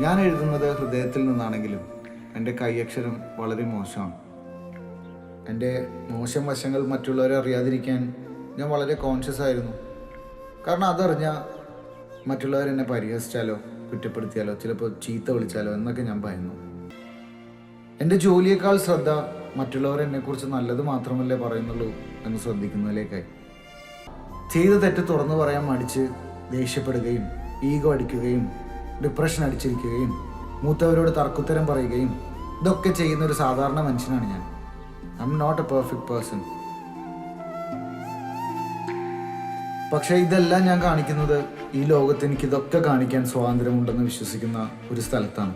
ഞാൻ എഴുതുന്നത് ഹൃദയത്തിൽ നിന്നാണെങ്കിലും എൻ്റെ കൈയക്ഷരം വളരെ മോശമാണ്. എൻ്റെ മോശം വശങ്ങൾ മറ്റുള്ളവരെ അറിയാതിരിക്കാൻ ഞാൻ വളരെ കോൺഷ്യസ് ആയിരുന്നു. കാരണം അതറിഞ്ഞാൽ മറ്റുള്ളവരെന്നെ പരിഹസിച്ചാലോ കുറ്റപ്പെടുത്തിയാലോ ചിലപ്പോൾ ചീത്ത വിളിച്ചാലോ എന്നൊക്കെ ഞാൻ ഭയന്നു. എൻ്റെ ജോലിയേക്കാൾ ശ്രദ്ധ മറ്റുള്ളവർ എന്നെക്കുറിച്ച് നല്ലത് മാത്രമല്ലേ പറയുന്നുള്ളൂ എന്ന് ശ്രദ്ധിക്കുന്നതിലേക്കായി. ചെയ്ത തെറ്റ് തുറന്നു പറയാൻ മടിച്ച് ദേഷ്യപ്പെടുകയും ഈഗോ അടിക്കുകയും ഡിപ്രഷൻ അടിച്ചിരിക്കുകയും മൂത്തവരോട് തർക്കുത്തരം പറയുകയും ഇതൊക്കെ ചെയ്യുന്ന ഒരു സാധാരണ മനുഷ്യനാണ് ഞാൻ. I am not a perfect person. പക്ഷേ ഇതെല്ലാം ഞാൻ കാണിക്കുന്നത് ഈ ലോകത്ത് എനിക്ക് ഇതൊക്കെ കാണിക്കാൻ സ്വാതന്ത്ര്യമുണ്ടെന്ന് വിശ്വസിക്കുന്ന ഒരു സ്ഥലത്താണ്,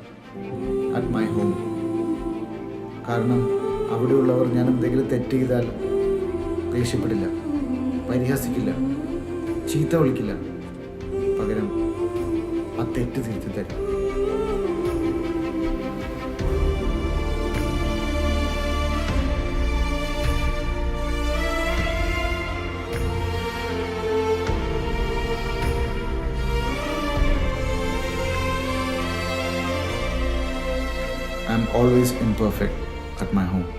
അറ്റ് മൈ ഹോം. കാരണം അവിടെയുള്ളവർ ഞാൻ എന്തെങ്കിലും തെറ്റ് ചെയ്താൽ ദേഷ്യപ്പെടില്ല, പരിഹസിക്കില്ല, ചീത്ത വിളിക്കില്ല. പകരം ആ തെറ്റ് തിരുത്തി തരും. I am always imperfect at my home.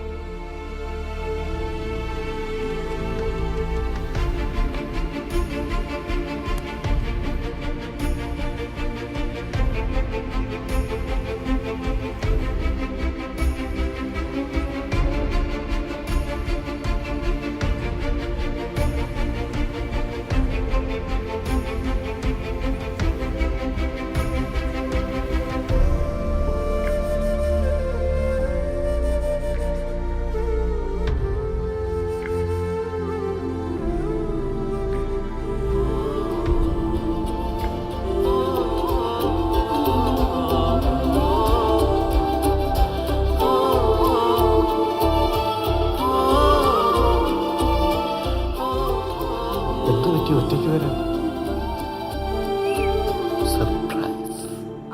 ഒറ്റയ്ക്ക് വരാം.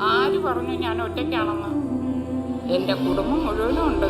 ആര് പറഞ്ഞു ഞാൻ ഒറ്റയ്ക്കാണെന്ന്? എൻ്റെ കുടുംബം മുഴുവനും ഉണ്ട്.